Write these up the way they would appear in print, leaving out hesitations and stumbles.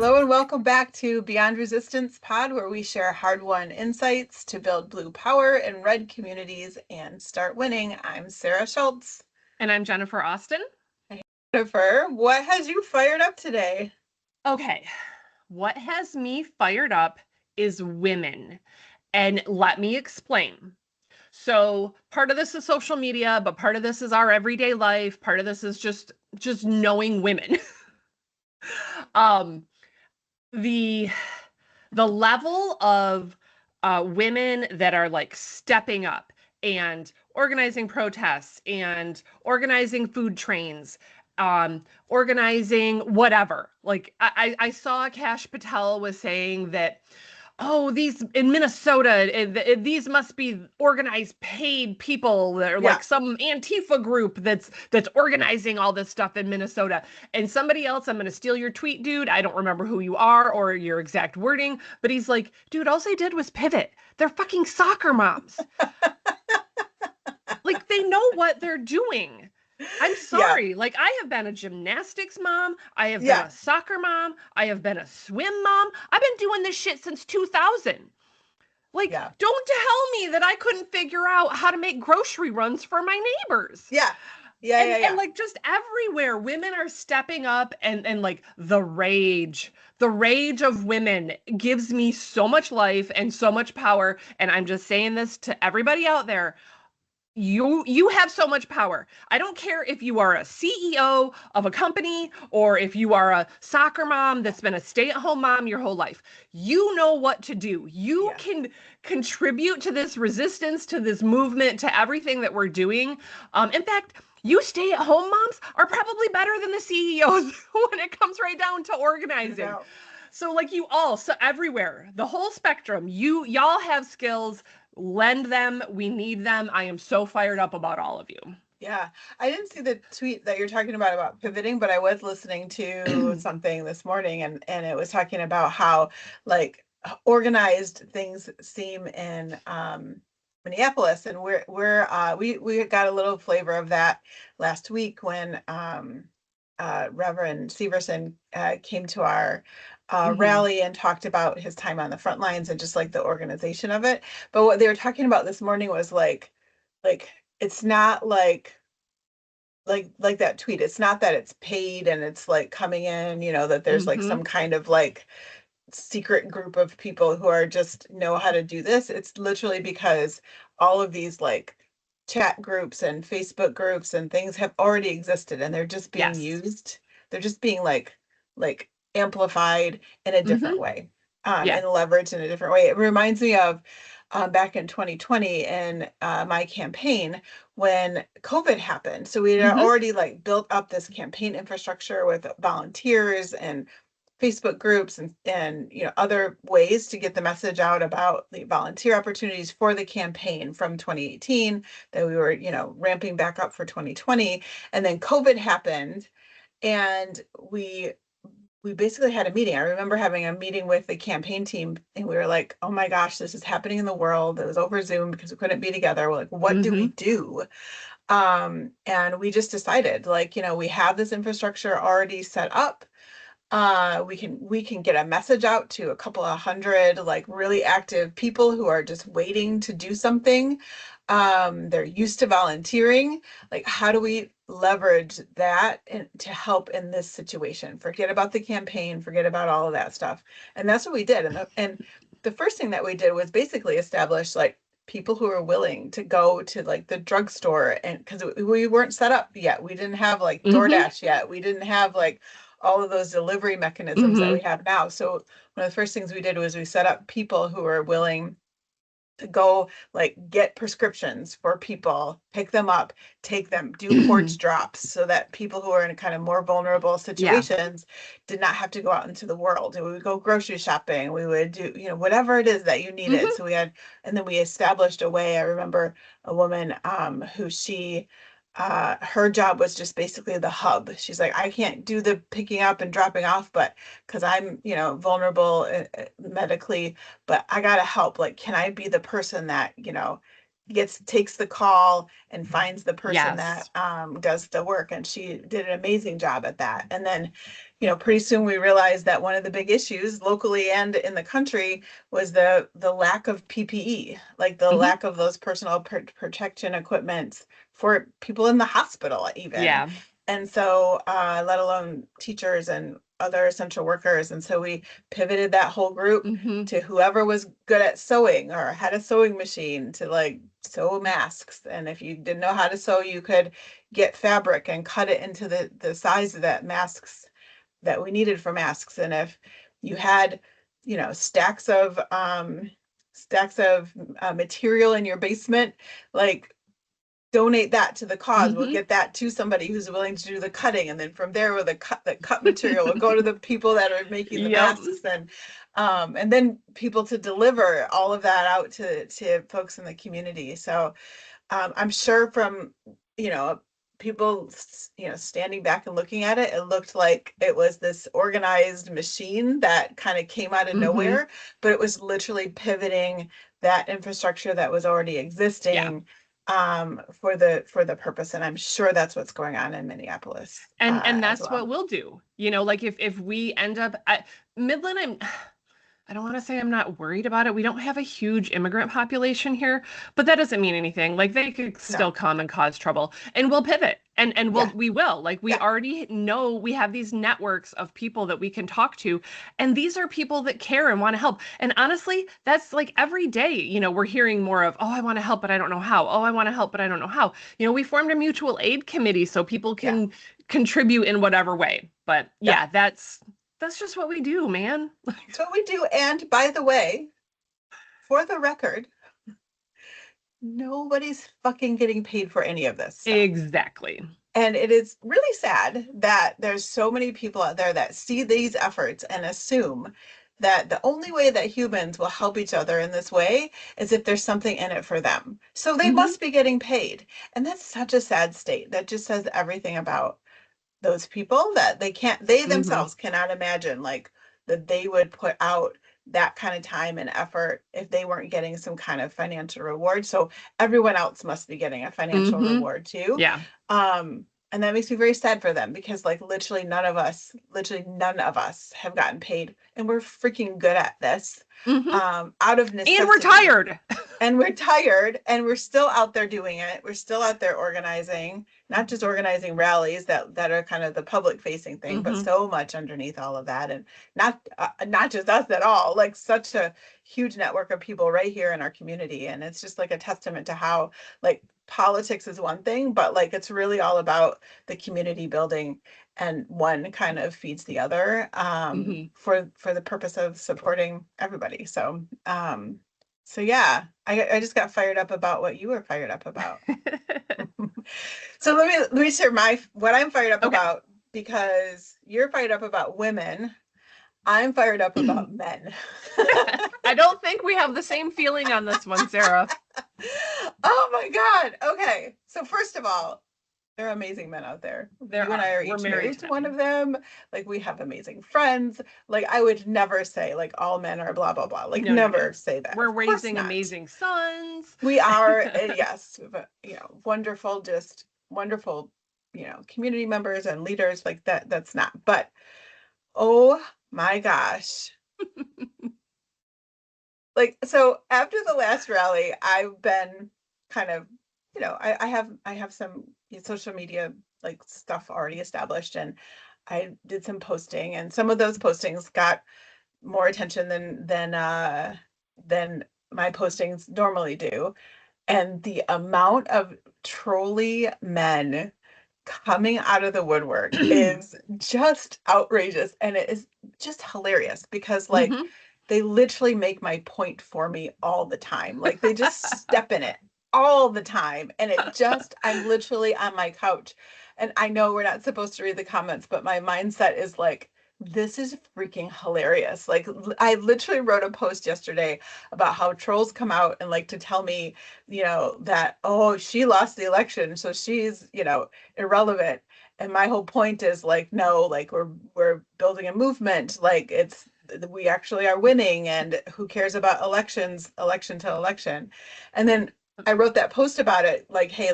Hello and welcome back to Beyond Resistance Pod, where we share hard-won insights to build blue power in red communities and start winning. I'm Sarah Schultz. And I'm Jennifer Austin. Hey, Jennifer, what has you fired up today? Okay, what has me fired up is women. And let me explain. So part of this is social media, but part of this is our everyday life. Part of this is just knowing women. um, the the level of women that are like stepping up and organizing protests and organizing food trains, organizing whatever. Like I saw Kash Patel was saying that, oh, these in Minnesota, these must be organized paid people that are Yeah. like some Antifa group that's organizing all this stuff in Minnesota. And somebody else, I'm going to steal your tweet, dude. I don't remember who you are or your exact wording, but he's like, dude, all they did was pivot. They're fucking soccer moms. Like, they know what they're doing. I'm sorry. Yeah. Like, I have been a gymnastics mom. I have been Yeah. a soccer mom. I have been a swim mom. I've been doing this shit since 2000. Like, Yeah. don't tell me that I couldn't figure out how to make grocery runs for my neighbors. Yeah. And like just everywhere, women are stepping up and like the rage of women gives me so much life and so much power. And I'm just saying this to everybody out there. You have so much power. I don't care if you are a CEO of a company or if you are a soccer mom that's been a stay-at-home mom your whole life. You know what to do. You can contribute to this resistance, to this movement, to everything that we're doing. In fact, you stay-at-home moms are probably better than the CEOs when it comes right down to organizing. So like so everywhere, the whole spectrum, y'all have skills. Lend them. We need them. I am so fired up about all of you. Yeah. I didn't see the tweet that you're talking about pivoting, but I was listening to something this morning and it was talking about how like organized things seem in Minneapolis, and we got a little flavor of that last week when Reverend Severson came to our rally and talked about his time on the front lines and just like the organization of it. But what they were talking about this morning was like it's not like that tweet. It's not that it's paid and it's like coming in, that there's like some kind of like secret group of people who are just know how to do this. It's literally because all of these like chat groups and Facebook groups and things have already existed and they're just being used. They're just being like amplified in a different way, and leveraged in a different way. It reminds me of back in 2020 in my campaign when COVID happened. So we had already like built up this campaign infrastructure with volunteers and Facebook groups and other ways to get the message out about the volunteer opportunities for the campaign from 2018 that we were ramping back up for 2020. And then COVID happened and we basically had a meeting. I remember having a meeting with the campaign team and we were like, oh my gosh, this is happening in the world. It was over Zoom because we couldn't be together. We're like, what do we do? And we just decided like, we have this infrastructure already set up. We can get a message out to a couple of hundred like really active people who are just waiting to do something. They're used to volunteering. Like, how do we leverage that to help in this situation? Forget about the campaign, forget about all of that stuff. And that's what we did. And the first thing that we did was basically establish like people who are willing to go to like the drugstore, and because we weren't set up yet. We didn't have like DoorDash yet. We didn't have like all of those delivery mechanisms that we have now. So one of the first things we did was we set up people who are willing to go like get prescriptions for people, pick them up, take them, do porch drops so that people who are in kind of more vulnerable situations did not have to go out into the world. And we would go grocery shopping. We would do, whatever it is that you needed. So and then we established a way. I remember a woman who her job was just basically the hub. She's like, I can't do the picking up and dropping off, but because I'm, vulnerable medically, but I got to help. Like, can I be the person that, takes the call and finds the person that does the work? And she did an amazing job at that. And then, pretty soon we realized that one of the big issues locally and in the country was the lack of PPE, like the Hmm. lack of those personal protection equipment for people in the hospital even. Yeah. And so, let alone teachers and other essential workers. And so we pivoted that whole group Hmm. to whoever was good at sewing or had a sewing machine to like sew masks. And if you didn't know how to sew, you could get fabric and cut it into the size of that masks that we needed for masks. And if you had, stacks of material in your basement, like donate that to the cause. We'll Hmm. get that to somebody who's willing to do the cutting, and then from there, with the cut material will go to the people that are making the Yep. masks, and then people to deliver all of that out to folks in the community. So I'm sure from you know people standing back and looking at it, it looked like it was this organized machine that kind of came out of Hmm. nowhere, but it was literally pivoting that infrastructure that was already Yeah. existing for the purpose. And I'm sure that's what's going on in Minneapolis And as that's well. what we'll do. Like if we end up at Midland, I don't want to say I'm not worried about it. We don't have a huge immigrant population here, but that doesn't mean anything. Like they could still No. come and cause trouble, and we'll pivot, and Yeah. we will. Like we Yeah. already know we have these networks of people that we can talk to, and these are people that care and want to help. And honestly, that's like every day, we're hearing more of, oh, I want to help, but I don't know how. Oh, I want to help, but I don't know how. We formed a mutual aid committee so people Yeah. can contribute in whatever way. But Yeah. yeah, that's just what we do, man. That's what we do. And by the way, for the record, nobody's fucking getting paid for any of this stuff. Exactly. And it is really sad that there's so many people out there that see these efforts and assume that the only way that humans will help each other in this way is if there's something in it for them. So they Hmm. must be getting paid. And that's such a sad state. That just says everything about those people, that they Hmm. themselves cannot imagine like that they would put out that kind of time and effort if they weren't getting some kind of financial reward. So everyone else must be getting a financial Hmm. reward too. Yeah. And that makes me very sad for them, because like literally none of us have gotten paid, and we're freaking good at this, Hmm. out of And we're necessity. tired. And we're tired, and we're still out there doing it. We're still out there organizing, not just organizing rallies that are kind of the public facing thing, but Hmm. so much underneath all of that. And not just us at all, like such a huge network of people right here in our community. And it's just like a testament to how like politics is one thing, but like it's really all about the community building, and one kind of feeds the other, Hmm. for the purpose of supporting everybody. So yeah, I just got fired up about what you were fired up about. So let me share my what I'm fired up Okay. about, because you're fired up about women. I'm fired up about men. I don't think we have the same feeling on this one, Sarah. Oh my God. Okay. So first of all, there are amazing men out there. There You and I are. are We're each married married to to one many. of them. Like we have amazing friends. Like I would never say like all men are blah blah blah. Like No, no, never no. say that. We're Of course raising not. amazing sons. We are, yes, but wonderful, just wonderful, community members and leaders like that. That's not. But oh my gosh. Like, so after the last rally, I've been kind of, I have some social media like stuff already established, and I did some posting, and some of those postings got more attention than my postings normally do. And the amount of trolley men coming out of the woodwork is just outrageous, and it is just hilarious, because like Hmm. they literally make my point for me all the time. Like they just step in it all the time. And I'm literally on my couch. And I know we're not supposed to read the comments, but my mindset is like, this is freaking hilarious. Like I literally wrote a post yesterday about how trolls come out and like to tell me, that, oh, she lost the election, so she's, irrelevant. And my whole point is like, no, like we're building a movement. Like we actually are winning, and who cares about elections, election to election. And then I wrote that post about it, like, hey,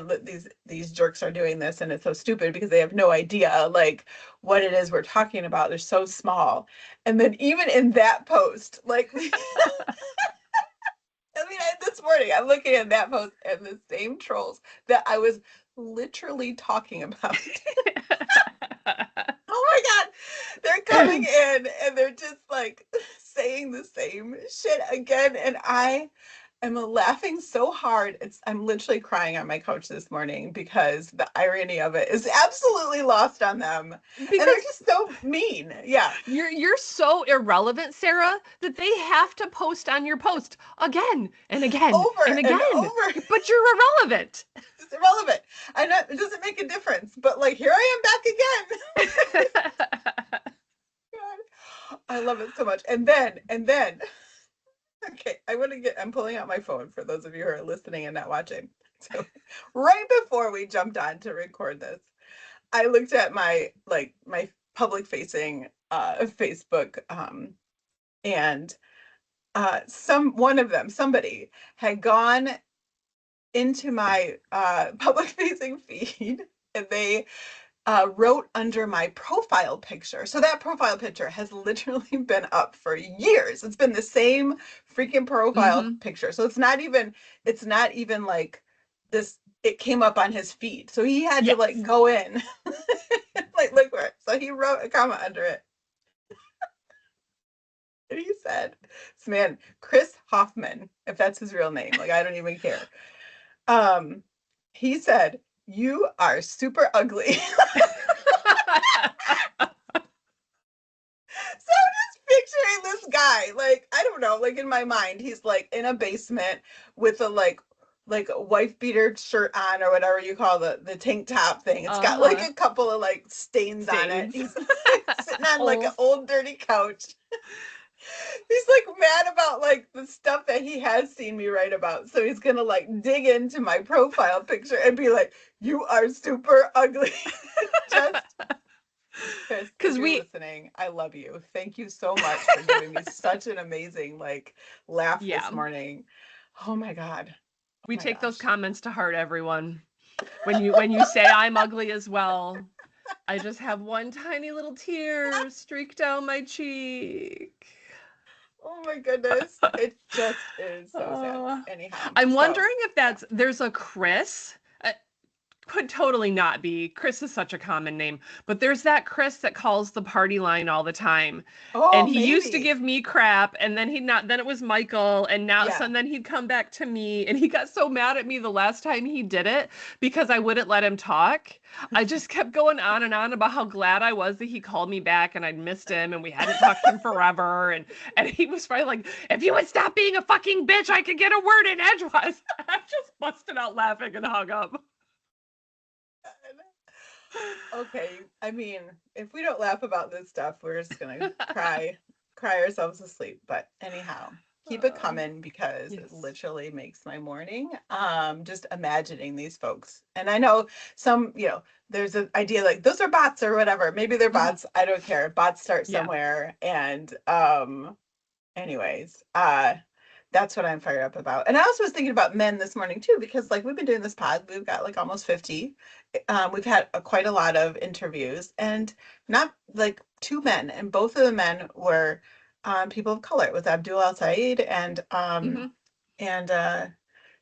these jerks are doing this, and it's so stupid because they have no idea like what it is we're talking about. They're so small. And then even in that post, like, this morning I'm looking at that post and the same trolls that I was literally talking about. Oh my God. They're coming in and they're just like saying the same shit again. And I'm laughing so hard. I'm literally crying on my couch this morning because the irony of it is absolutely lost on them. And they're Because just so mean. Yeah. you're so irrelevant, Sarah, that they have to post on your post again and again and Over and again. over. But you're irrelevant. It's irrelevant. I know it doesn't make a difference, but like here I am back again. God, I love it so much. And then okay, I'm pulling out my phone for those of you who are listening and not watching. So right before we jumped on to record this, I looked at my public facing Facebook, and somebody had gone into my public facing feed, and they wrote under my profile picture. So that profile picture has literally been up for years. It's been the same freaking profile Mm-hmm. picture. So it's not even like this, it came up on his feed. So he had to Yes. like go in, like look for it. So he wrote a comment under it. And he said, this man, Chris Hoffman, if that's his real name, like I don't even care. Um, he said, "You are super ugly." So I'm just picturing this guy, like, I don't know, like in my mind, he's like in a basement with a like a wife beater shirt on or whatever you call the tank top thing. It's got like Uh-huh. a couple of like stains on it. Stains. He's sitting on like an Holes. old dirty couch. He's like mad about like the stuff that he has seen me write about. So he's gonna like dig into my profile picture and be like, "You are super ugly." Just Chris, if Because you're we, listening, I love you. Thank you so much for giving me such an amazing like laugh yeah, this morning. Oh my God. Oh we my take those gosh. comments to heart, everyone. When you say I'm ugly as well, I just have one tiny little tear streak down my cheek. Oh my goodness. It just is so sad. Uh, Anyhow, I'm so wondering if yeah. there's a Chris. Could totally not be. Chris is such a common name, but there's that Chris that calls the party line all the time. And Oh, he used to maybe. give me crap, and then he'd not, then it was Michael, and now, so Yeah. and then he'd come back to me, and he got so mad at me the last time he did it because I wouldn't let him talk. I just kept going on and on about how glad I was that he called me back and I'd missed him and we hadn't talked in forever. And he was probably like, if you would stop being a fucking bitch, I could get a word in edgewise. I just busted out laughing and hung up. Okay. I mean, if we don't laugh about this stuff, we're just gonna cry ourselves to sleep. But anyhow, keep it Uh, coming because it yes. literally makes my morning. Just imagining these folks. And I know some, there's an idea like those are bots or whatever. Maybe they're Mhm. bots. I don't care. Bots start Yeah. somewhere. And anyways, that's what I'm fired up about. And I also was thinking about men this morning too, because like we've been doing this pod, we've got like almost 50. We've had quite a lot of interviews, and not like two men, and both of the men were people of color, with Abdul Al Said Hmm. and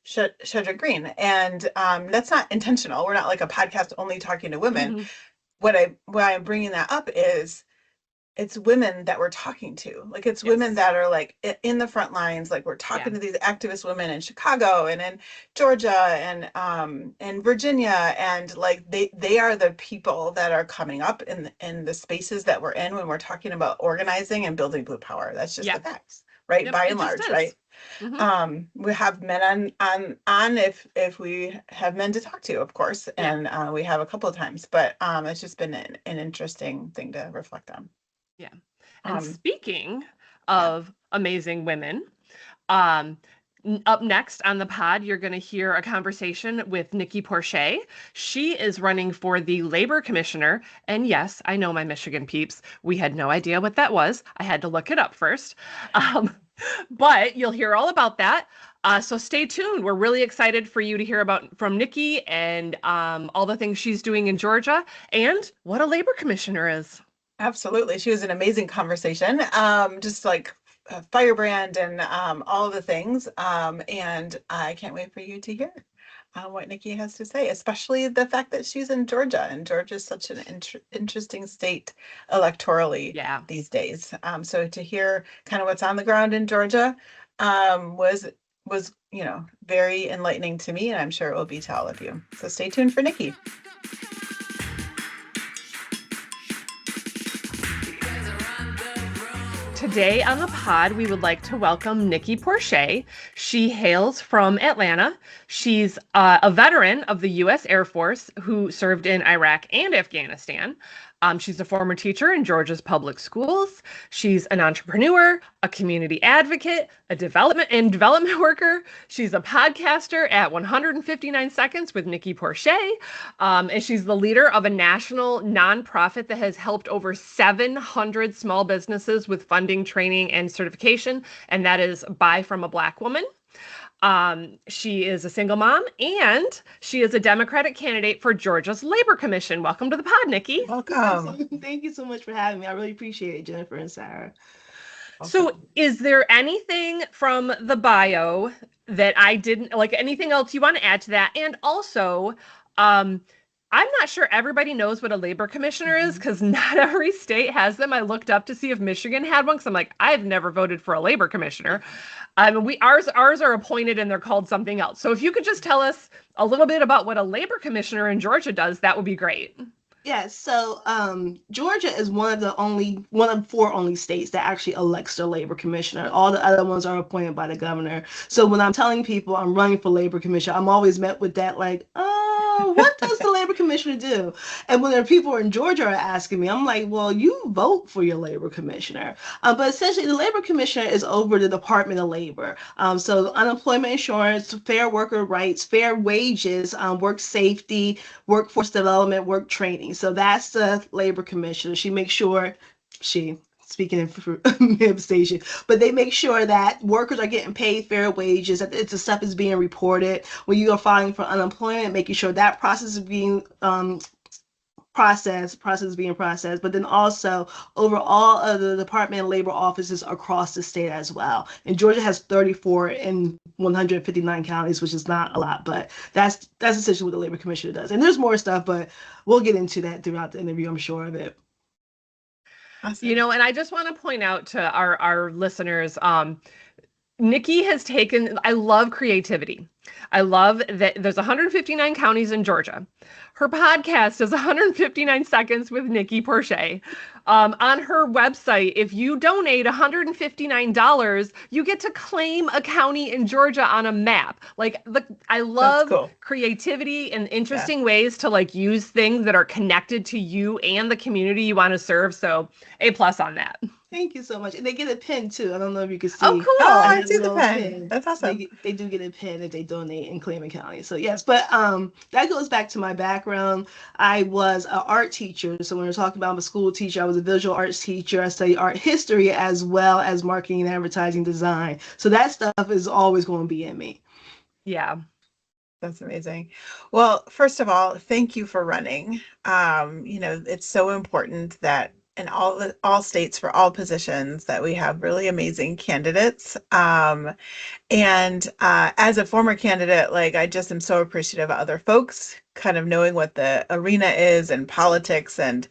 Shedra Green. And that's not intentional. We're not like a podcast only talking to women. Hmm. Why I'm bringing that up is it's women that we're talking to. Like it's women Yes. that are like in the front lines. Like we're Yeah. talking to these activist women in Chicago and in Georgia and Virginia, and like they are the people that are coming up in the spaces that we're in when we're talking about organizing and building blue power. That's just the Yeah. facts, right? Yep. By It and just large, is. right? Hmm. We have men on if we have men to talk to, of course, Yeah. and we have a couple of times, but it's just been an interesting thing to reflect on. Yeah. And Um, speaking yeah. of amazing women, um, up next on the pod, you're going to hear a conversation with Nikki Porcher. She is running for the labor commissioner. And yes, I know my Michigan peeps. We had no idea what that was. I had to look it up first. Um, but you'll hear all about that. So stay tuned. We're really excited for you to hear from Nikki and all the things she's doing in Georgia and what a labor commissioner is. Absolutely. She was an amazing conversation. Just like a firebrand and all the things. And I can't wait for you to hear what Nikki has to say, especially the fact that she's in Georgia, and Georgia is such an interesting state electorally Yeah. these days. So to hear kind of what's on the ground in Georgia was very enlightening to me, and I'm sure it will be to all of you. So stay tuned for Nikki. Today on the pod, we would like to welcome Nikki Porcher. She hails from Atlanta. She's a veteran of the U.S. Air Force who served in Iraq and Afghanistan. She's a former teacher in Georgia's public schools. She's an entrepreneur, a community advocate, a development worker. She's a podcaster at 159 Seconds with Nikki Porcher. And she's the leader of a national nonprofit that has helped over 700 small businesses with funding, training, and certification. And that is Buy from a Black Woman. She is a single mom, and she is a Democratic candidate for Georgia's Labor Commission. Welcome to the pod, Nikki. Welcome. Thank you so much for having me. I really appreciate it, Jennifer and Sarah. So is there anything from the bio that I didn't like, anything else you want to add to that? And also, I'm not sure everybody knows what a labor commissioner is because not every state has them. I looked up to see if Michigan had one because I'm like, I've never voted for a labor commissioner. Ours are appointed and they're called something else. So if you could just tell us a little bit about what a labor commissioner in Georgia does, that would be great. Yes, so Georgia is one of four only states that actually elects their labor commissioner. All the other ones are appointed by the governor. So when I'm telling people I'm running for labor commissioner, I'm always met with that like, oh, what does the labor commissioner do? And when there are people in Georgia are asking me, I'm like, well, you vote for your labor commissioner. But essentially, the labor commissioner is over the Department of Labor. So unemployment insurance, fair worker rights, fair wages, work safety, workforce development, work training. So that's the labor commissioner. She makes sure speaking in mid station, but they make sure that workers are getting paid fair wages, that the stuff is being reported. When you are filing for unemployment, making sure that process is being process is being processed, but then also over all of the Department of Labor offices across the state as well. And Georgia has 34 in 159 counties, which is not a lot, but that's essentially what the Labor Commissioner does. And there's more stuff, but we'll get into that throughout the interview, I'm sure of it. Awesome. And I just want to point out to our listeners, Nikki has taken, I love creativity. I love that there's 159 counties in Georgia. Her podcast is 159 Seconds with Nikki Porcher. On her website, if you donate $159, you get to claim a county in Georgia on a map. I love creativity and interesting ways to use things that are connected to you and the community you want to serve. So A+ on that. Thank you so much. And they get a pin too. I don't know if you can see. Oh, cool. Oh, I see the pen. That's awesome. They do get a pin if they donate in Clayton County. So yes, but that goes back to my background. I was an art teacher. So when we're talking about I'm a school teacher, I was a visual arts teacher. I studied art history as well as marketing and advertising design. So that stuff is always going to be in me. Yeah. That's amazing. Well, first of all, thank you for running. It's so important that in all states for all positions that we have really amazing candidates. And as a former candidate, I just am so appreciative of other folks kind of knowing what the arena is and politics and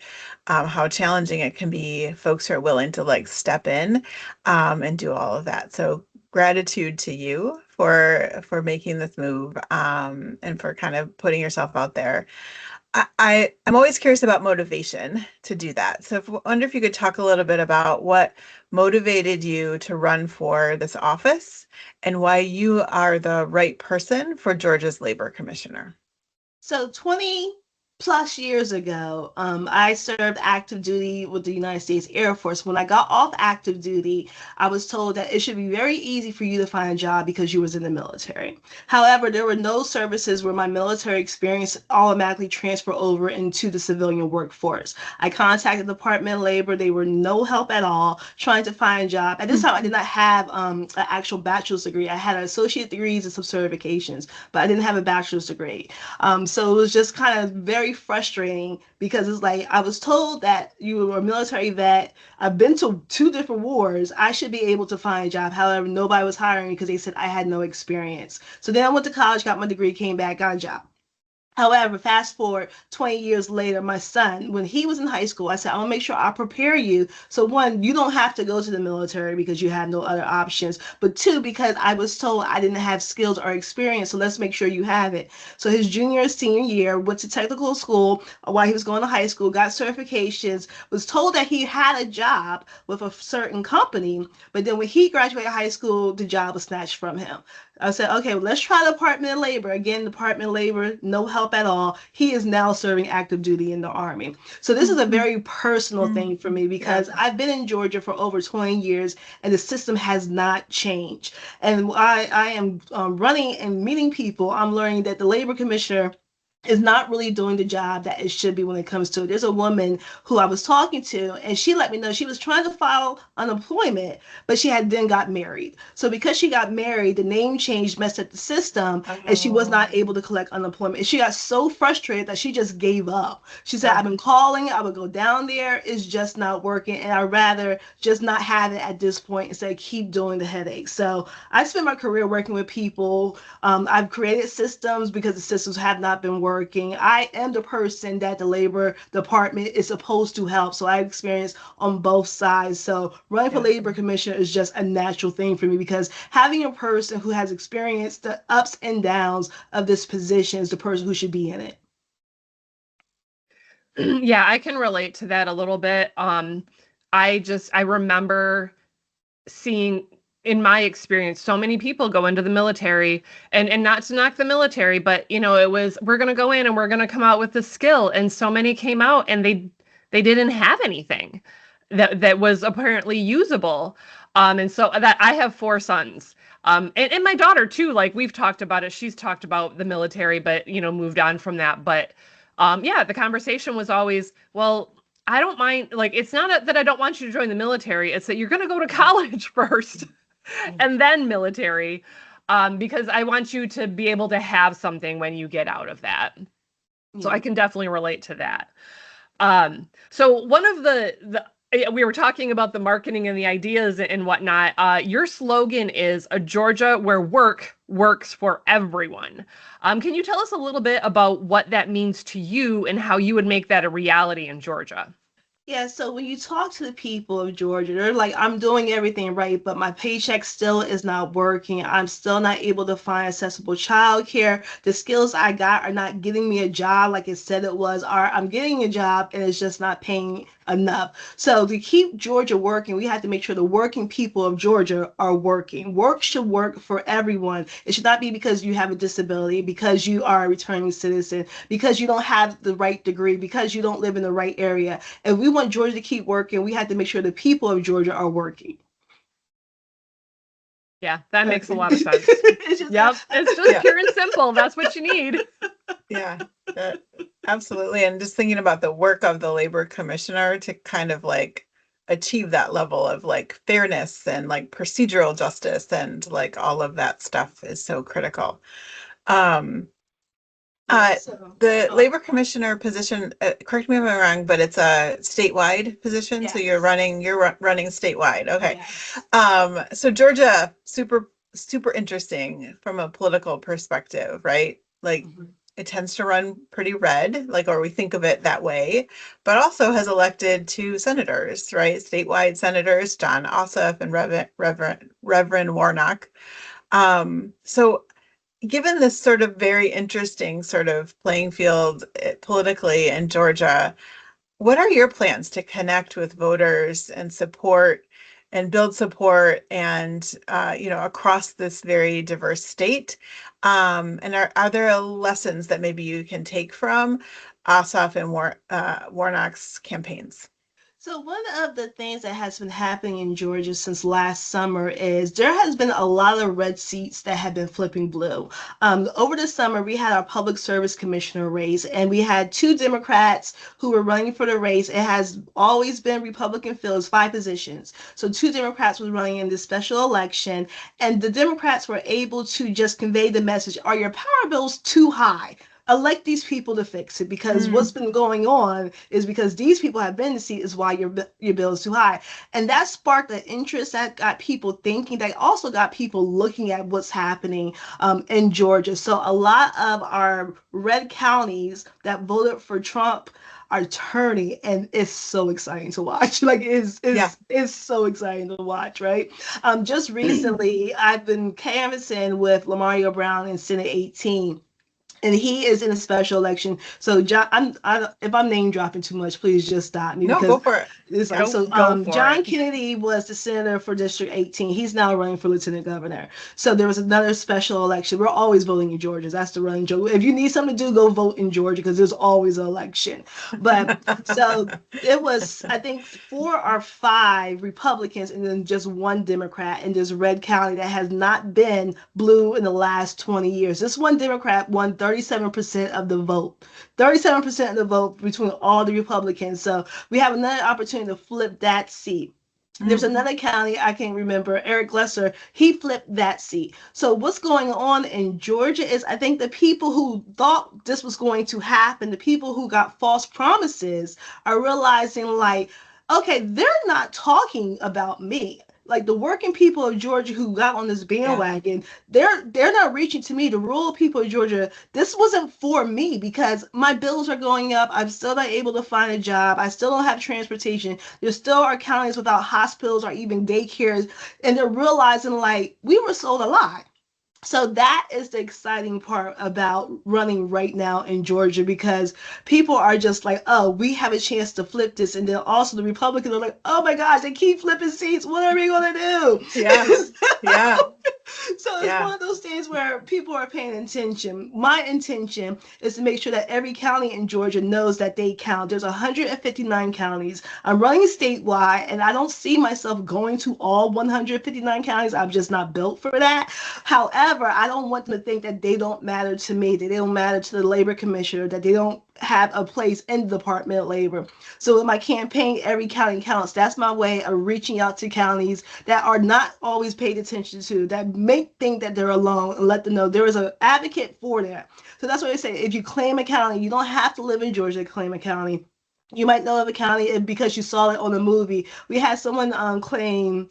how challenging it can be. Folks who are willing to step in and do all of that. So gratitude to you for making this move and for kind of putting yourself out there. I'm always curious about motivation to do that. So I wonder if you could talk a little bit about what motivated you to run for this office and why you are the right person for Georgia's labor commissioner. So plus years ago, I served active duty with the United States Air Force. When I got off active duty, I was told that it should be very easy for you to find a job because you was in the military. However, there were no services where my military experience automatically transfer over into the civilian workforce. I contacted the Department of Labor. They were no help at all trying to find a job. At this time, I did not have an actual bachelor's degree. I had an associate degrees and some certifications, but I didn't have a bachelor's degree. So it was just kind of very frustrating because it's like I was told that you were a military vet. I've been to 2 different wars. I should be able to find a job. However, nobody was hiring me because they said I had no experience. So then I went to college, got my degree, came back, got a job. However, fast forward 20 years later, my son, when he was in high school, I said, I want to make sure I prepare you. So, one, you don't have to go to the military because you have no other options. But two, because I was told I didn't have skills or experience. So, let's make sure you have it. So, his junior and senior year, went to technical school while he was going to high school, got certifications, was told that he had a job with a certain company. But then when he graduated high school, the job was snatched from him. I said, okay, well, let's try the Department of Labor. Again, Department of Labor, no help at all. He is now serving active duty in the Army. So this is a very personal thing for me because I've been in Georgia for over 20 years and the system has not changed. And I am running and meeting people. I'm learning that the labor commissioner is not really doing the job that it should be when it comes to it. There's a woman who I was talking to, and she let me know she was trying to file unemployment, but she had then got married. So because she got married, the name change messed up the system, and she was not able to collect unemployment. And she got so frustrated that she just gave up. She said, I've been calling, I would go down there, it's just not working, and I'd rather just not have it at this point instead of keep doing the headache. So I spent my career working with people. I've created systems because the systems have not been working. I am the person that the labor department is supposed to help. So I experience on both sides. So running for labor commissioner is just a natural thing for me because having a person who has experienced the ups and downs of this position is the person who should be in it. Yeah, I can relate to that a little bit. I remember seeing in my experience so many people go into the military and not to knock the military, but it was we're going to go in and we're going to come out with the skill, and so many came out and they didn't have anything that was apparently usable. And so that I have 4 sons. And my daughter too, like we've talked about it. She's talked about the military, but moved on from that. But yeah, the conversation was always, well, I don't mind. Like, it's not that I don't want you to join the military. It's that you're going to go to college first and then military, because I want you to be able to have something when you get out of that. So I can definitely relate to that. So one of we were talking about the marketing and the ideas and whatnot. Your slogan is a Georgia where work works for everyone. Can you tell us a little bit about what that means to you and how you would make that a reality in Georgia? Yeah, so when you talk to the people of Georgia, they're like, I'm doing everything right, but my paycheck still is not working. I'm still not able to find accessible childcare. The skills I got are not getting me a job like it said it was, or I'm getting a job and it's just not paying enough. So to keep Georgia working, we have to make sure the working people of Georgia are working. Work should work for everyone. It should not be because you have a disability, because you are a returning citizen, because you don't have the right degree, because you don't live in the right area. If we want Georgia to keep working, we have to make sure the people of Georgia are working. Yeah, that makes a lot of sense. Yep, it's just pure and simple. That's what you need. Yeah, absolutely. And just thinking about the work of the labor commissioner to kind of like achieve that level of like fairness and like procedural justice and like all of that stuff is so critical. Um, the labor commissioner position, correct me if I'm wrong, but it's a statewide position. So you're running statewide. Okay. So Georgia, super interesting from a political perspective, right? Like it tends to run pretty red, like, or we think of it that way, but also has elected 2 senators, right? Statewide senators, John Ossoff and Reverend Warnock. So given this sort of very interesting sort of playing field politically in Georgia, what are your plans to connect with voters and support build support and across this very diverse state. And are there lessons that maybe you can take from Ossoff and Warnock's campaigns? So one of the things that has been happening in Georgia since last summer is there has been a lot of red seats that have been flipping blue. Over the summer, we had our public service commissioner race, and we had two Democrats who were running for the race. It has always been Republican fields, 5 positions. So two Democrats were running in this special election, and the Democrats were able to just convey the message, are your power bills too high? Elect these people to fix it, because what's been going on is because these people have been in the seat is why your bill is too high. And that sparked an interest that got people thinking, that also got people looking at what's happening in Georgia. So a lot of our red counties that voted for Trump are turning, and it's so exciting to watch. Like it's so exciting to watch, right? Just recently I've been canvassing with Lamario Brown in Senate 18, and he is in a special election. So John, if I'm name dropping too much, please just stop me. No, go for it. It's like, John Kennedy was the senator for District 18. He's now running for lieutenant governor. So there was another special election. We're always voting in Georgia. That's the running joke. If you need something to do, go vote in Georgia, because there's always an election. But so it was, I think, 4 or 5 Republicans and then just 1 Democrat in this red county that has not been blue in the last 20 years. This one Democrat won 37% of the vote. 37% of the vote between all the Republicans. So we have another opportunity to flip that seat. There's another county, I can't remember, Eric Lesser, he flipped that seat. So what's going on in Georgia is, I think the people who thought this was going to happen, the people who got false promises, are realizing, like, okay, they're not talking about me. Like, the working people of Georgia who got on this bandwagon, they're not reaching to me. The rural people of Georgia, this wasn't for me, because my bills are going up. I'm still not able to find a job. I still don't have transportation. There still are counties without hospitals or even daycares. And they're realizing, like, we were sold a lie. So that is the exciting part about running right now in Georgia, because people are just like, oh, we have a chance to flip this. And then also the Republicans are like, oh my gosh, they keep flipping seats. What are we going to do? Yeah. So it's one of those things where people are paying attention. My intention is to make sure that every county in Georgia knows that they count. There's 159 counties. I'm running statewide, and I don't see myself going to all 159 counties. I'm just not built for that. However, I don't want them to think that they don't matter to me, that they don't matter to the labor commissioner, that they don't have a place in the Department of Labor. So with my campaign, Every County Counts, that's my way of reaching out to counties that are not always paid attention to, that may think that they're alone, and let them know there is an advocate for that. So that's what I say. If you claim a county, you don't have to live in Georgia to claim a county. You might know of a county because you saw it on a movie. We had someone claim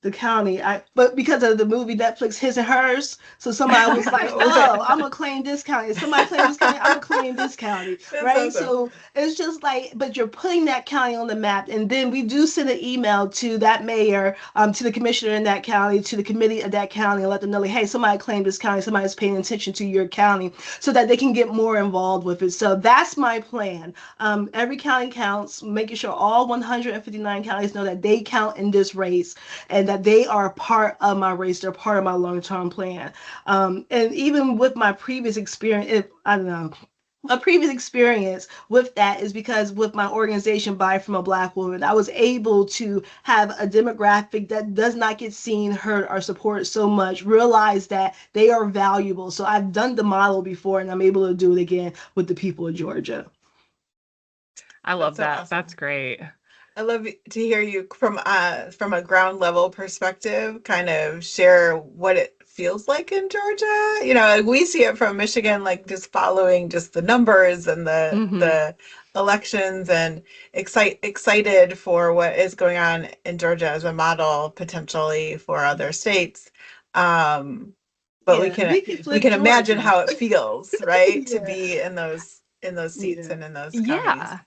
the county, but because of the movie Netflix His and Hers, so somebody was like, oh, I'm gonna claim this county. Somebody claimed this county, I'm gonna claim this county. Right? Awesome. So it's just like, but you're putting that county on the map. And then we do send an email to that mayor, to the commissioner in that county, to the committee of that county, and let them know, like, hey, somebody claimed this county, somebody's paying attention to your county, so that they can get more involved with it. So that's my plan. Every county counts, making sure all 159 counties know that they count in this race, and that they are a part of my race. They're part of my long-term plan. And even with my previous experience, my previous experience with that is because with my organization, Buy From a Black Woman, I was able to have a demographic that does not get seen, heard, or supported so much, realize that they are valuable. So I've done the model before, and I'm able to do it again with the people of Georgia. I love that. Awesome. That's great. I love to hear you from a ground level perspective, kind of share what it feels like in Georgia. You know, we see it from Michigan, like just following just the numbers and the elections, and excited for what is going on in Georgia as a model potentially for other states. But we can imagine how it feels, right, to be in those seats and in those counties. Yeah,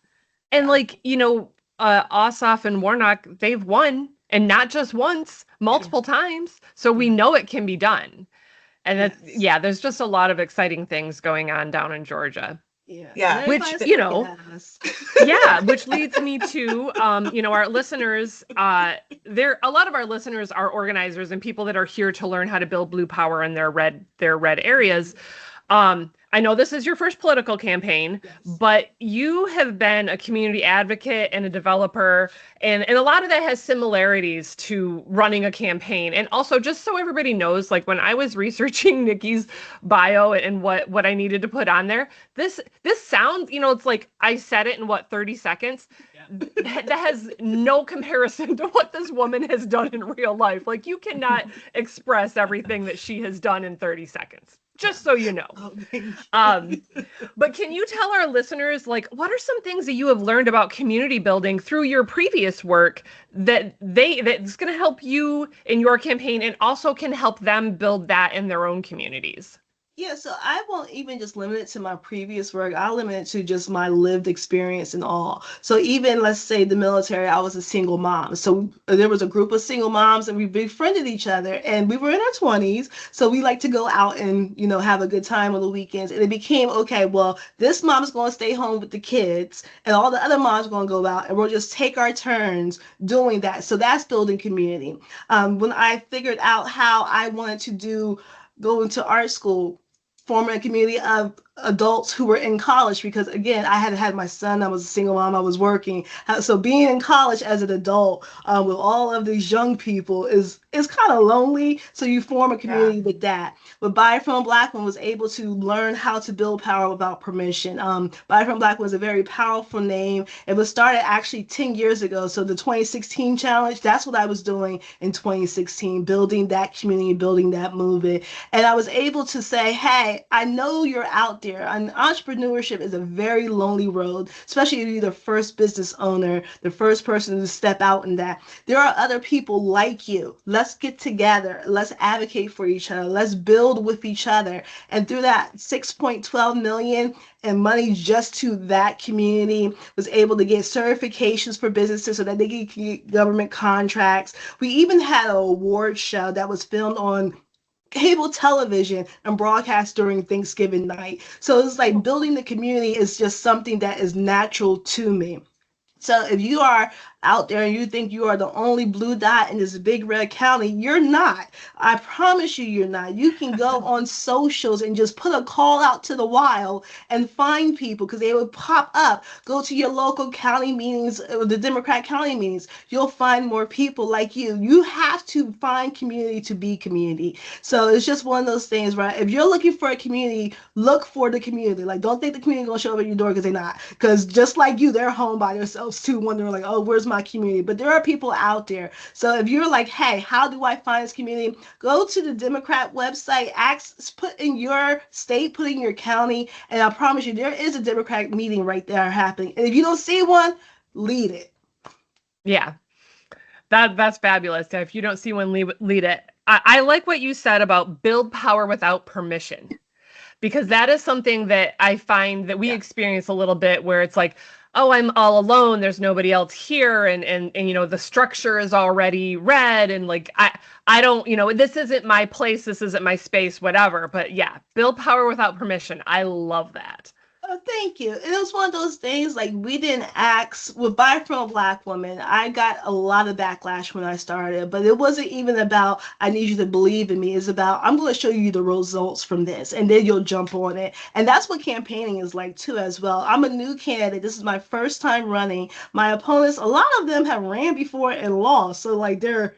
and like, you know, Ossoff and Warnock, they've won, and not just once, multiple times. So we know it can be done. And that's, there's just a lot of exciting things going on down in Georgia. Yeah. Yeah. Which, Everybody's you know, ass. yeah, which leads me to, our listeners, there, a lot of our listeners are organizers and people that are here to learn how to build blue power in their red areas. I know this is your first political campaign, Yes. but you have been a community advocate and a developer, and a lot of that has similarities to running a campaign. And also, just so everybody knows, like when I was researching Nikki's bio and what I needed to put on there, this sounds, it's like I said it in 30 seconds. That has no comparison to what this woman has done in real life. Like you cannot express everything that she has done in 30 seconds. Just so you know. Oh, thank you. But can you tell our listeners, like, what are some things that you have learned about community building through your previous work that's going to help you in your campaign and also can help them build that in their own communities? Yeah, so I won't even just limit it to my previous work. I'll limit it to just my lived experience and all. So even let's say the military, I was a single mom. So there was a group of single moms and we befriended each other and we were in our 20s. So we like to go out and, have a good time on the weekends. And it became, okay, well, this mom's going to stay home with the kids and all the other moms are going to go out and we'll just take our turns doing that. So that's building community. When I figured out how I wanted to go into art school, forming a community of adults who were in college because again I had my son, I was a single mom, I was working, so being in college as an adult with all of these young people is kind of lonely, so you form a community with that. But Buy From Black One was able to learn how to build power without permission. Buy From Black was a very powerful name. It was started actually 10 years ago, so the 2016 challenge, that's what I was doing in 2016, building that community, building that movement. And I was able to say, hey, I know you're out there. And entrepreneurship is a very lonely road, especially if you're the first business owner, the first person to step out in that. There are other people like you. Let's get together. Let's advocate for each other. Let's build with each other. And through that 6.12 million and money just to that community, was able to get certifications for businesses so that they could get government contracts. We even had an award show that was filmed on cable television and broadcast during Thanksgiving night. So it's like building the community is just something that is natural to me. So if you are out there and you think you are the only blue dot in this big red county, you're not. I promise you, you're not. You can go on socials and just put a call out to the wild and find people because they will pop up. Go to your local county meetings, the Democrat county meetings. You'll find more people like you. You have to find community to be community. So it's just one of those things, right? If you're looking for a community, look for the community. Like, don't think the community gonna show up at your door because they're not. Because just like you, they're home by themselves too, wondering like, oh, where's my community? But there are people out there. So if you're like, hey, how do I find this community? Go to the Democrat website, put in your state, put in your county, and I promise you, there is a Democratic meeting right there happening. And if you don't see one, lead it. Yeah, that's fabulous. If you don't see one, lead it. I like what you said about build power without permission, because that is something that I find that we experience a little bit where it's like, oh, I'm all alone. There's nobody else here. And the structure is already red. And like, I don't, this isn't my place. This isn't my space, whatever. But yeah, build power without permission. I love that. Oh, thank you. It was one of those things like we didn't ask with Buy From a Black Woman. I got a lot of backlash when I started, but it wasn't even about I need you to believe in me. It's about I'm going to show you the results from this, and then you'll jump on it. And that's what campaigning is like too, as well. I'm a new candidate. This is my first time running. My opponents, a lot of them have ran before and lost, so like they're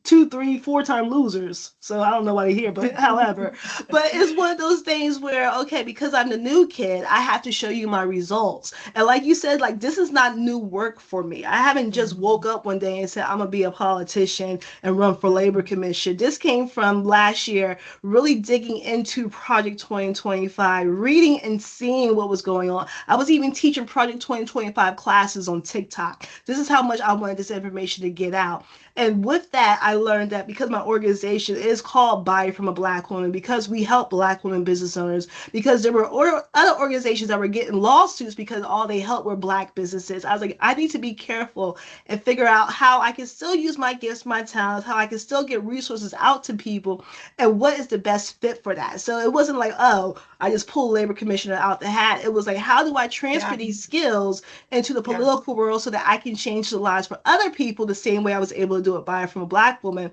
2, 3, 4-time losers. So I don't know why they're here, but however, but it's one of those things where, okay, because I'm the new kid, I have to show you my results. And like you said, like, this is not new work for me. I haven't just woke up one day and said, I'm gonna be a politician and run for labor commission. This came from last year, really digging into Project 2025, reading and seeing what was going on. I was even teaching Project 2025 classes on TikTok. This is how much I wanted this information to get out. And with that, I learned that because my organization is called Buy from a Black Woman, because we help Black women business owners, because there were other organizations that were getting lawsuits because all they helped were Black businesses. I was like, I need to be careful and figure out how I can still use my gifts, my talents, how I can still get resources out to people, and what is the best fit for that. So it wasn't like, oh, I just pulled labor commissioner out the hat. It was like, how do I transfer these skills into the political world so that I can change the lives for other people the same way I was able to do it by from a Black woman?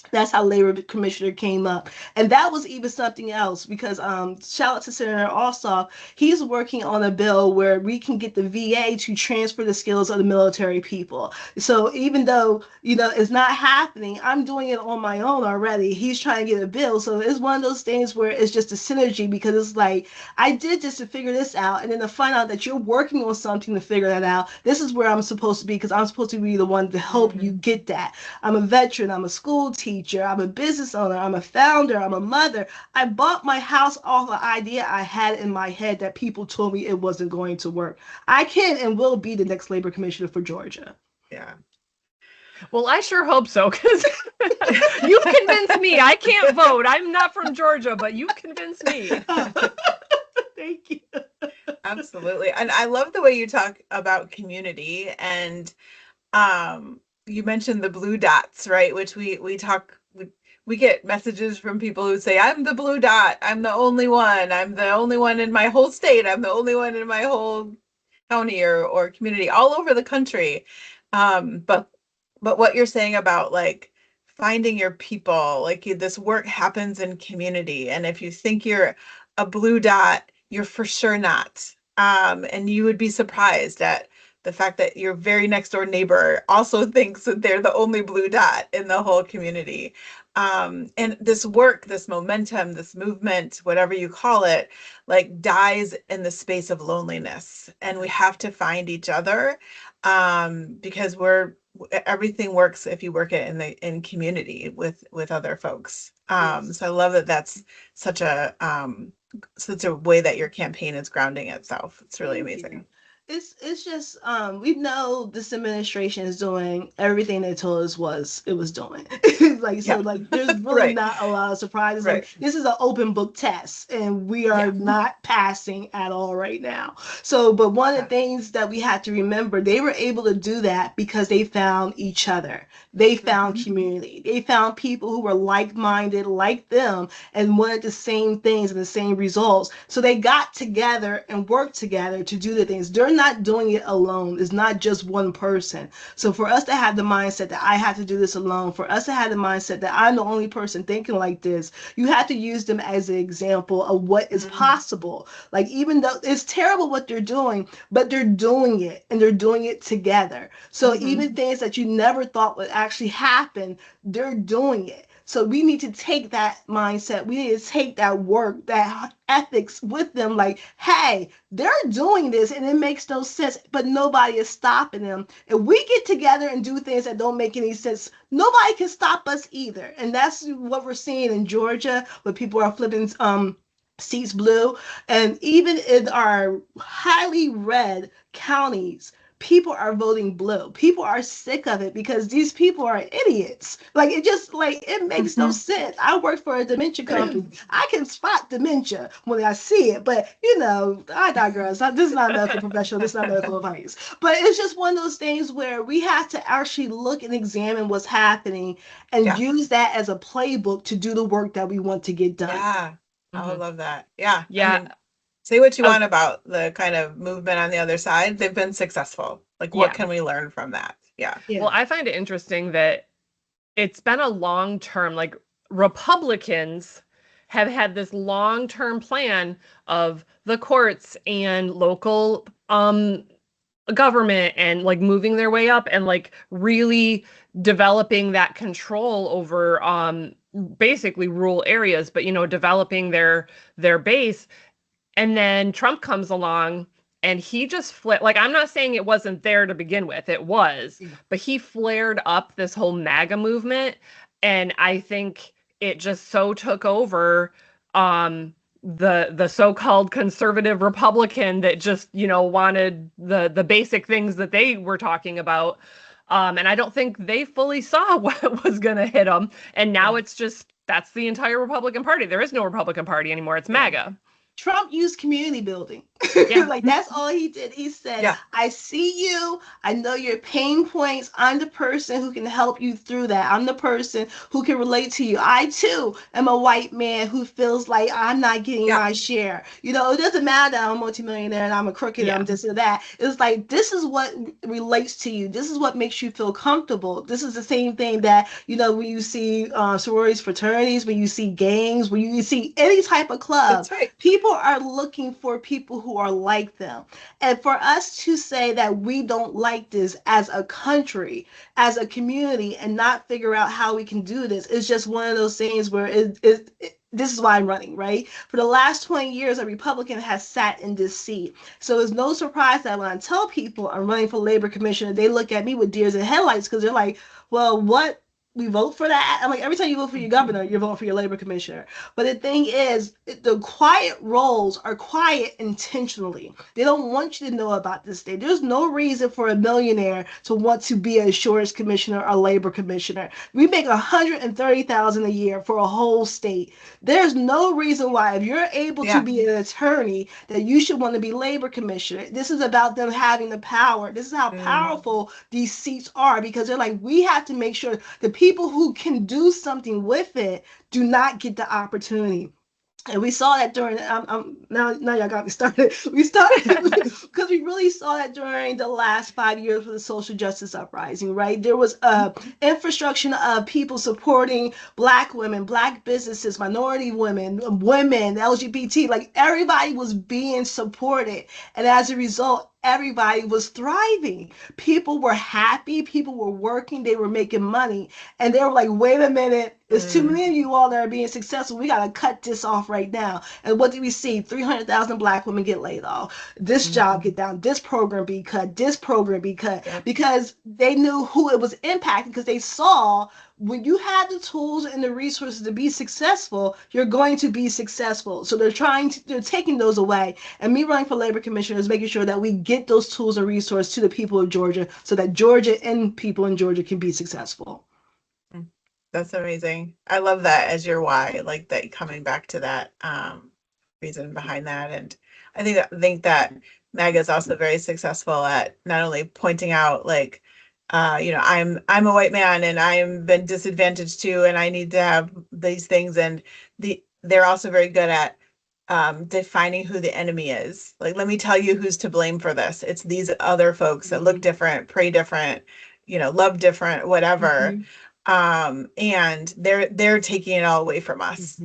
That's how labor commissioner came up. And that was even something else because shout out to Senator Ossoff. He's working on a bill where we can get the VA to transfer the skills of the military people. So even though, it's not happening, I'm doing it on my own already. He's trying to get a bill. So it's one of those things where it's just a synergy, because it's like, I did this to figure this out. And then to find out that you're working on something to figure that out, this is where I'm supposed to be, because I'm supposed to be the one to help you get that. I'm a veteran. I'm a school teacher. I'm a business owner. I'm a founder. I'm a mother. I bought my house off an idea I had in my head that people told me it wasn't going to work. I can and will be the next labor commissioner for Georgia. Yeah. Well, I sure hope so, because you've convinced me. I can't vote. I'm not from Georgia, but you've convinced me. Thank you. Absolutely. And I love the way you talk about community, and you mentioned the blue dots, right? Which we get messages from people who say, I'm the blue dot. I'm the only one. I'm the only one in my whole state. I'm the only one in my whole county or community all over the country. But what you're saying about like finding your people, like this work happens in community. And if you think you're a blue dot, you're for sure not. And you would be surprised at the fact that your very next door neighbor also thinks that they're the only blue dot in the whole community. And this work, this momentum, this movement, whatever you call it, like dies in the space of loneliness. And we have to find each other, because everything works if you work it in community with other folks. So I love that that's such a way that your campaign is grounding itself. It's really amazing. It's just we know this administration is doing everything they told us it was doing. There's really not a lot of surprises. Right. Like, this is an open book test, and we are not passing at all right now. So, but one of the things that we have to remember, they were able to do that because they found each other. They found community. They found people who were like-minded, like them, and wanted the same things and the same results. So they got together and worked together to do the things. They're not doing it alone. It's not just one person. So for us to have the mindset that I have to do this alone, for us to have the mindset that I'm the only person thinking like this, you have to use them as an example of what is possible. Like, even though it's terrible what they're doing, but they're doing it, and they're doing it together. So even things that you never thought would actually happen, they're doing it. So we need to take that mindset. We need to take that work, that ethics with them. Like, hey, they're doing this and it makes no sense, but nobody is stopping them. If we get together and do things that don't make any sense, nobody can stop us either. And that's what we're seeing in Georgia, where people are flipping seats blue. And even in our highly red counties, people are voting blue. People are sick of it because these people are idiots. Like, it makes no sense. I work for a dementia company. I can spot dementia when I see it, but I digress. This is not a medical professional. This is not medical advice. But it's just one of those things where we have to actually look and examine what's happening and use that as a playbook to do the work that we want to get done. Yeah. I love that. Yeah. Yeah. I mean, say what you want about the kind of movement on the other side. They've been successful. Like, what can we learn from that? Yeah. Well, I find it interesting that it's been a long-term, like, Republicans have had this long-term plan of the courts and local government and like moving their way up and like really developing that control over basically rural areas, but developing their base. And then Trump comes along and he just like, I'm not saying it wasn't there to begin with, it was, but he flared up this whole MAGA movement. And I think it just so took over the so-called conservative Republican that just, wanted the basic things that they were talking about. And I don't think they fully saw what was going to hit them. And now it's just, that's the entire Republican Party. There is no Republican Party anymore. It's MAGA. Trump used community building. Yeah. Like, that's all he did. He said, Yeah. I see you. I know your pain points. I'm the person who can help you through that. I'm the person who can relate to you. I, too, am a white man who feels like I'm not getting my share. You know, it doesn't matter that I'm a multimillionaire and I'm a crooked and I'm this or that. It's like, this is what relates to you. This is what makes you feel comfortable. This is the same thing that, you know, when you see sororities, fraternities, when you see gangs, when you see any type of club, That's right. People are looking for people who are like them. And for us to say that we don't like this as a country, as a community, and not figure out how we can do this, is just one of those things where this is why I'm running, right? For the last 20 years, a Republican has sat in this seat. So it's no surprise that when I tell people I'm running for labor commissioner, they look at me with deers in headlights because they're like, well, what? We vote for that? I'm like, every time you vote for your governor, you're voting for your labor commissioner. But the thing is, the quiet roles are quiet intentionally. They don't want you to know about this state. There's no reason for a millionaire to want to be an insurance commissioner or labor commissioner. We make $130,000 a year for a whole state. There's no reason why, if you're able to be an attorney, that you should want to be labor commissioner. This is about them having the power. This is how powerful these seats are, because they're like, we have to make sure the people who can do something with it do not get the opportunity. And we saw that during now y'all got me started. We started because we really saw that during the last 5 years for the social justice uprising, right? There was a infrastructure of people supporting Black women, Black businesses, minority women, LGBT, like everybody was being supported. And as a result, everybody was thriving. People were happy. People were working. They were making money. And they were like, wait a minute. There's too many of you all that are being successful. We got to cut this off right now. And what did we see? 300,000 Black women get laid off. This job get down. This program be cut. This program be cut. Because they knew who it was impacting, because they saw when you have the tools and the resources to be successful, you're going to be successful. So they're taking those away. And me running for labor commissioner is making sure that we get those tools and resources to the people of Georgia so that Georgia and people in Georgia can be successful. That's amazing. I love that as your why, like that, coming back to that reason behind that. And I think that MAGA is also very successful at not only pointing out, like, you know, I'm a white man and I've been disadvantaged too, and I need to have these things. And they're also very good at defining who the enemy is. Like, let me tell you who's to blame for this. It's these other folks that look different, pray different, you know, love different, whatever. And they're taking it all away from us.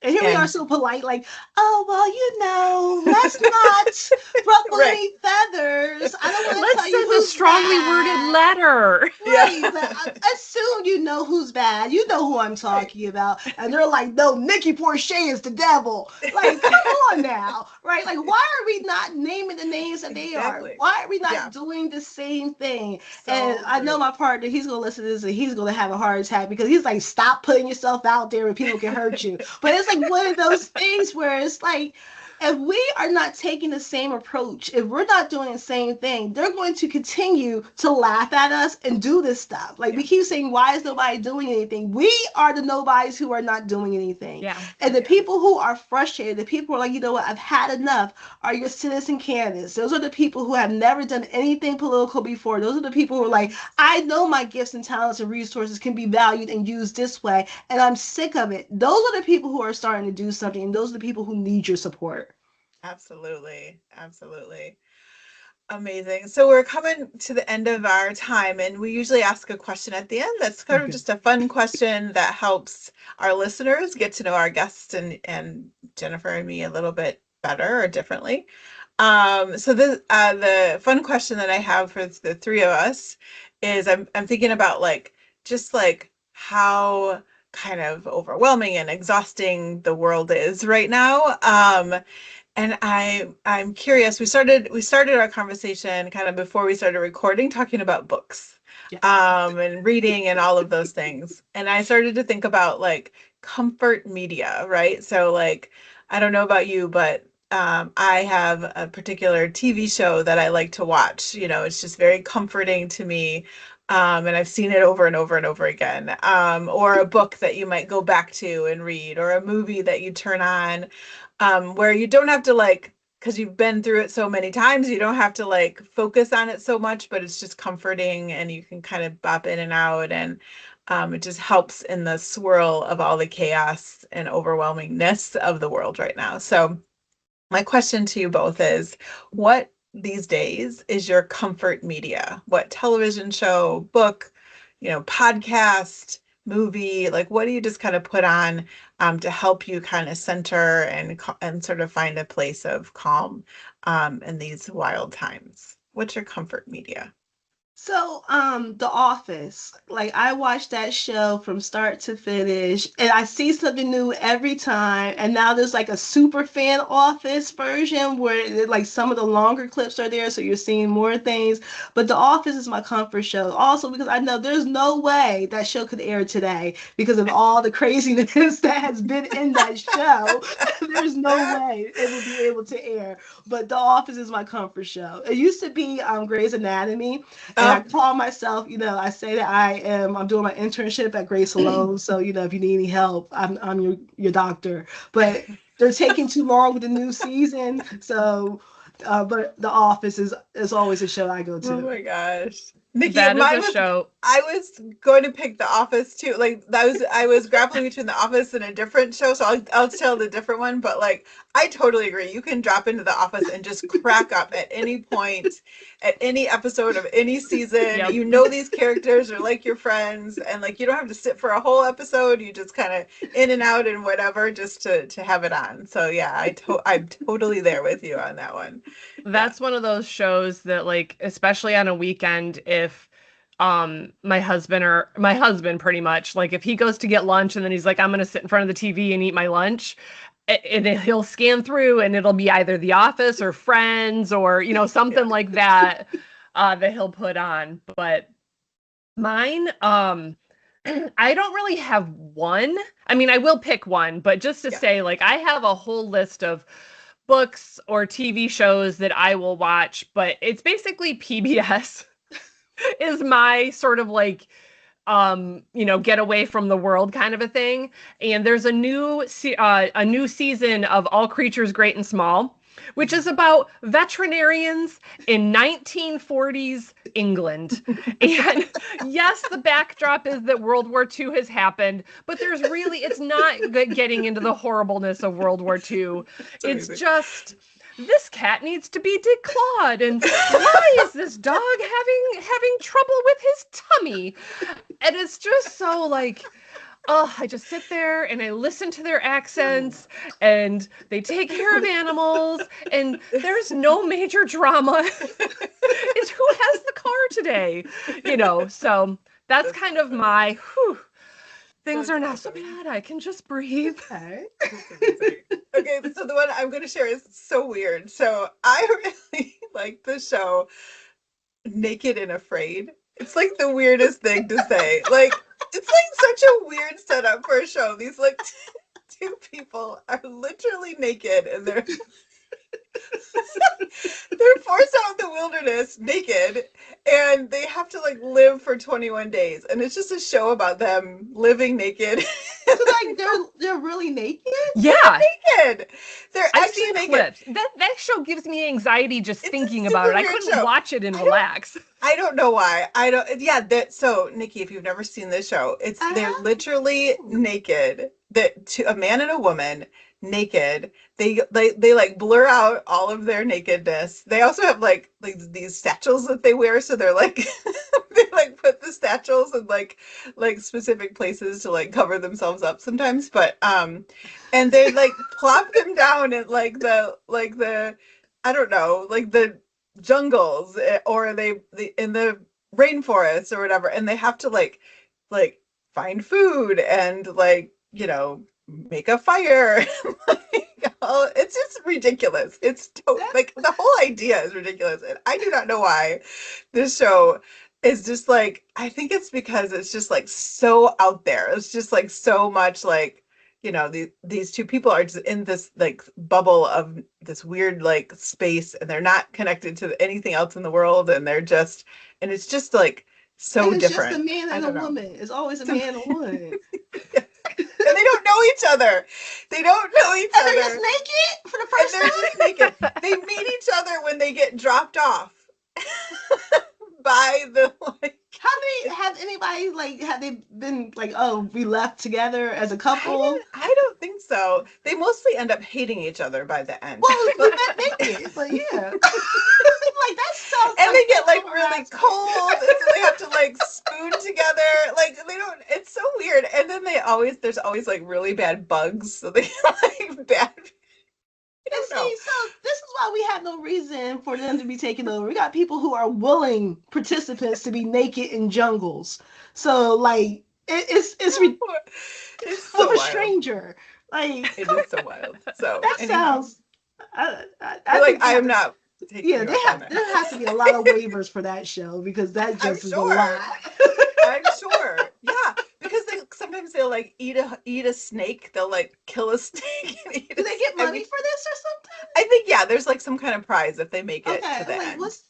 And here we are so polite, like, oh, well, you know, let's not ruffle any feathers. I don't want to tell you who's a strongly worded letter. Right, but assume you know who's bad. You know who I'm talking about. And they're like, no, Nikki Porcher is the devil. Like, come on now, right? Like, why are we not naming the names that they are? Why are we not doing the same thing? And I know my partner, he's going to listen to this and he's going to have a heart attack, because he's like, stop putting yourself out there where people can hurt you. But it's like one of those things where it's like, if we are not taking the same approach, if we're not doing the same thing, they're going to continue to laugh at us and do this stuff. Like, we keep saying, why is nobody doing anything? We are the nobodies who are not doing anything. And the people who are frustrated, the people who are like, you know what, I've had enough, are your citizen candidates. Those are the people who have never done anything political before. Those are the people who are like, I know my gifts and talents and resources can be valued and used this way, and I'm sick of it. Those are the people who are starting to do something, and those are the people who need your support. Absolutely. Absolutely. Amazing. So we're coming to the end of our time, and we usually ask a question at the end that's kind of just a fun question that helps our listeners get to know our guests and Jennifer and me a little bit better or differently. So the fun question that I have for the three of us is, I'm thinking about just how kind of overwhelming and exhausting the world is right now. And I'm curious. We started our conversation kind of before we started recording, talking about books, and reading and all of those things. And I started to think about comfort media, right? So I don't know about you, but I have a particular TV show that I like to watch. You know, it's just very comforting to me. And I've seen it over and over and over again. Or a book that you might go back to and read, or a movie that you turn on, where you don't have to like, because you've been through it so many times, you don't have to like focus on it so much, but it's just comforting and you can kind of bop in and out. And it just helps in the swirl of all the chaos and overwhelmingness of the world right now. So my question to you both is, what these days is your comfort media? What television show, book, podcast, movie, like what do you just kind of put on to help you kind of center and sort of find a place of calm in these wild times? What's your comfort media? So, The Office, like I watch that show from start to finish, and I see something new every time. And now there's like a super fan Office version where like some of the longer clips are there, so you're seeing more things. But The Office is my comfort show, also because I know there's no way that show could air today because of all the craziness that has been in that show. There's no way it would be able to air. But The Office is my comfort show. It used to be Grey's Anatomy. And I call myself, I say that I'm doing my internship at Grace Alone. So, if you need any help, I'm your doctor. But they're taking too long with the new season. So, but The Office is always a show I go to. Oh my gosh. Nikki, that is a show. I was going to pick The Office too. Like I was grappling between The Office and a different show, so I'll tell the different one. But like, I totally agree. You can drop into The Office and just crack up at any point, at any episode of any season. Yep. You know these characters are like your friends, and like you don't have to sit for a whole episode. You just kind of in and out and whatever, just to have it on. So yeah, I'm totally there with you on that one. That's one of those shows that, like, especially on a weekend, if my husband pretty much, like, if he goes to get lunch and then he's like, I'm gonna sit in front of the TV and eat my lunch, and he'll scan through and it'll be either The Office or Friends or something like that that he'll put on. But mine, I don't really have one. I mean, I will pick one, but just to say, like, I have a whole list of books or TV shows that I will watch, but it's basically PBS is my sort of like get away from the world kind of a thing. And there's a new season of All Creatures Great and Small, which is about veterinarians in 1940s England. And yes, the backdrop is that World War II has happened, but it's not getting into the horribleness of World War II. It's just, this cat needs to be declawed, and why is this dog having trouble with his tummy? And it's just so like, I just sit there and I listen to their accents, and they take care of animals, and there's no major drama. It's who has the car today, so that's kind of my, things are not so bad. I can just breathe. Okay. Okay, so the one I'm going to share is so weird. So I really like the show Naked and Afraid. It's like the weirdest thing to say. Like, it's like such a weird setup for a show. These like two people are literally naked and they're forced out in the wilderness naked, and they have to like live for 21 days, and it's just a show about them living naked. So like they're really naked? Yeah. They're naked. They're actually naked. Clips. That show gives me anxiety just thinking about it. I couldn't watch it and relax. I don't know why. So Nikki, if you've never seen this show, they're literally naked. A man and a woman naked. They like blur out all of their nakedness. They also have like these satchels that they wear, so they're like they like put the satchels in like specific places to like cover themselves up sometimes. But and they like plop them down at like the I don't know, like the jungles, or in the rainforests or whatever, and they have to like find food and like make a fire. It's just ridiculous. It's like the whole idea is ridiculous, and I do not know why this show is just like, I think it's because it's just like so out there. It's just like so much like, these two people are just in this like bubble of this weird like space, and they're not connected to anything else in the world, and it's just like so and it's different. just a man I and a don't know. woman. It's always a man and a woman. And they don't know each other. They don't know each And other. they're just naked for the And first they're time. just naked. They meet each other when they get dropped off by the like. Have anybody like have they been like, oh, we left together as a couple? I don't think so. They mostly end up hating each other by the end. Well, we met naked, but yeah. Like that sounds. And they get like sexual really harassment. cold, and so they have to like spoon together. Like they don't. It's so weird. And then there's always like really bad bugs. So they like bad. And see, so this is why we have no reason for them to be taken over. We got people who are willing participants to be naked in jungles. So like it's It's with so a wild. stranger. Like It is so wild. So that anyhow, sounds. I like think I am not. Taking Yeah, you they up on have. that. There has to be a lot of waivers for that show because that just is sure. a lot. I'm sure. Yeah, because sometimes they'll like eat a snake. They'll like kill a snake. And eat Do they get money for this or something? I think there's like some kind of prize if they make it to the like end. what's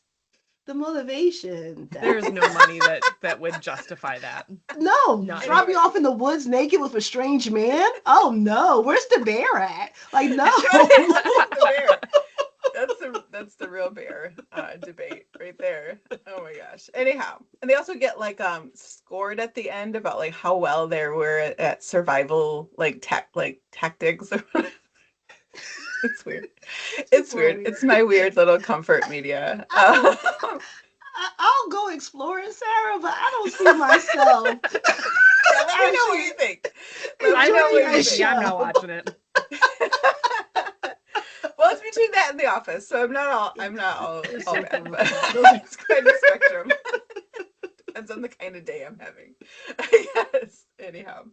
the motivation? There's no money that would justify that. No, Not drop anyway. you off in the woods naked with a strange man? Oh no, where's the bear at? Like no. The bear. That's the real bear debate right there. Oh my gosh. Anyhow, and they also get like scored at the end about like how well they were at survival like tactics. It's weird. It's weird. It's my weird little comfort media. I'll go exploring, Sarah, but I don't see myself. Yeah, let me know what you think. I know Enjoy what you that think. I'm show. not watching it. Well, it's between that and The Office, so I'm not all bad, but it's quite a spectrum. Depends on the kind of day I'm having. Yes. Anyhow,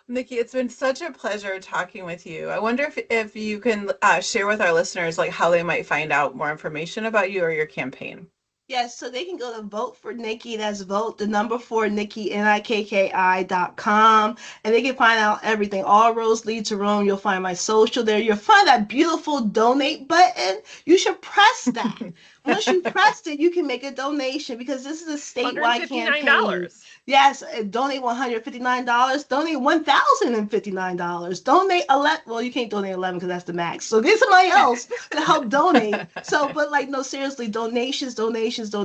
Nikki, it's been such a pleasure talking with you. I wonder if you can share with our listeners like how they might find out more information about you or your campaign. Yes, so they can go to Vote for Nikki. That's vote the number 4 Nikki NIKKI.com, and they can find out everything. All roads lead to Rome. You'll find my social there. You'll find that beautiful donate button. You should press that. Once you press it, you can make a donation because this is a statewide campaign. $159. Yes, donate $159. Donate $1,059. Donate 11. Well, you can't donate 11 because that's the max. So get somebody else to help donate. So, but like, no, seriously, donations. This is a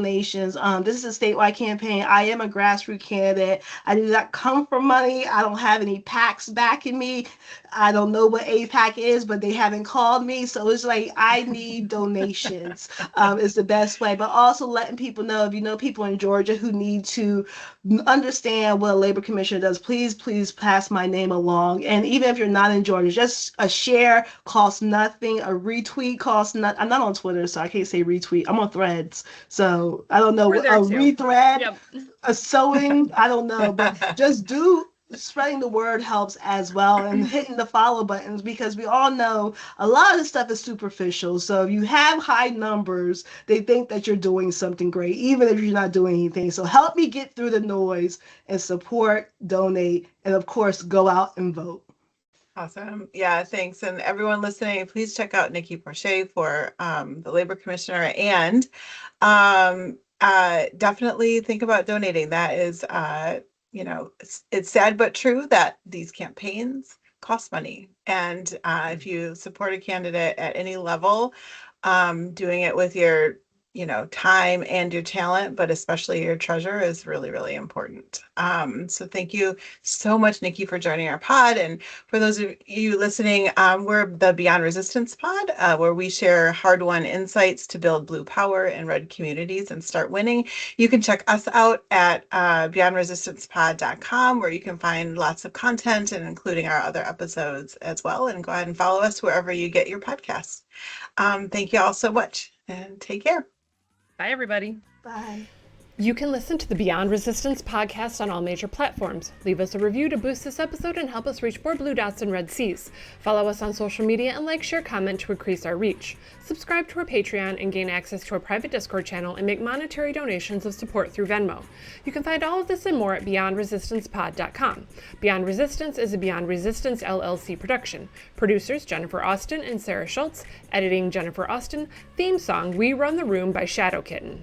statewide campaign. I am a grassroots candidate. I do not come from money. I don't have any PACs backing me. I don't know what APAC is, but they haven't called me. So it's like, I need donations. Is the best way. But also letting people know, if you know people in Georgia who need to understand what a labor commissioner does, please pass my name along. And even if you're not in Georgia, just a share costs nothing. A retweet costs nothing. I'm not on Twitter, so I can't say retweet. I'm on Threads. So I don't know. We're A there too. rethread, Yep. a sewing, I don't know. But just spreading the word helps as well, and hitting the follow buttons, because we all know a lot of this stuff is superficial. So if you have high numbers, they think that you're doing something great, even if you're not doing anything. So help me get through the noise and support, donate, and of course, go out and vote. Awesome. Yeah, thanks. And everyone listening, please check out Nikki Porcher for the Labor Commissioner, and definitely think about donating. That is, it's sad but true that these campaigns cost money. And if you support a candidate at any level, doing it with your time and your talent, but especially your treasure, is really, really important. So thank you so much, Nikki, for joining our pod. And for those of you listening, we're the Beyond Resistance pod, where we share hard-won insights to build blue power in red communities and start winning. You can check us out at beyondresistancepod.com, where you can find lots of content, and including our other episodes as well. And go ahead and follow us wherever you get your podcasts. Thank you all so much, and take care. Bye, everybody. Bye. You can listen to the Beyond Resistance podcast on all major platforms. Leave us a review to boost this episode and help us reach more blue dots and red seas. Follow us on social media and like, share, comment to increase our reach. Subscribe to our Patreon and gain access to our private Discord channel, and make monetary donations of support through Venmo. You can find all of this and more at beyondresistancepod.com. Beyond Resistance is a Beyond Resistance LLC production. Producers Jennifer Austin and Sarah Schultz. Editing Jennifer Austin. Theme song We Run the Room by Shadow Kitten.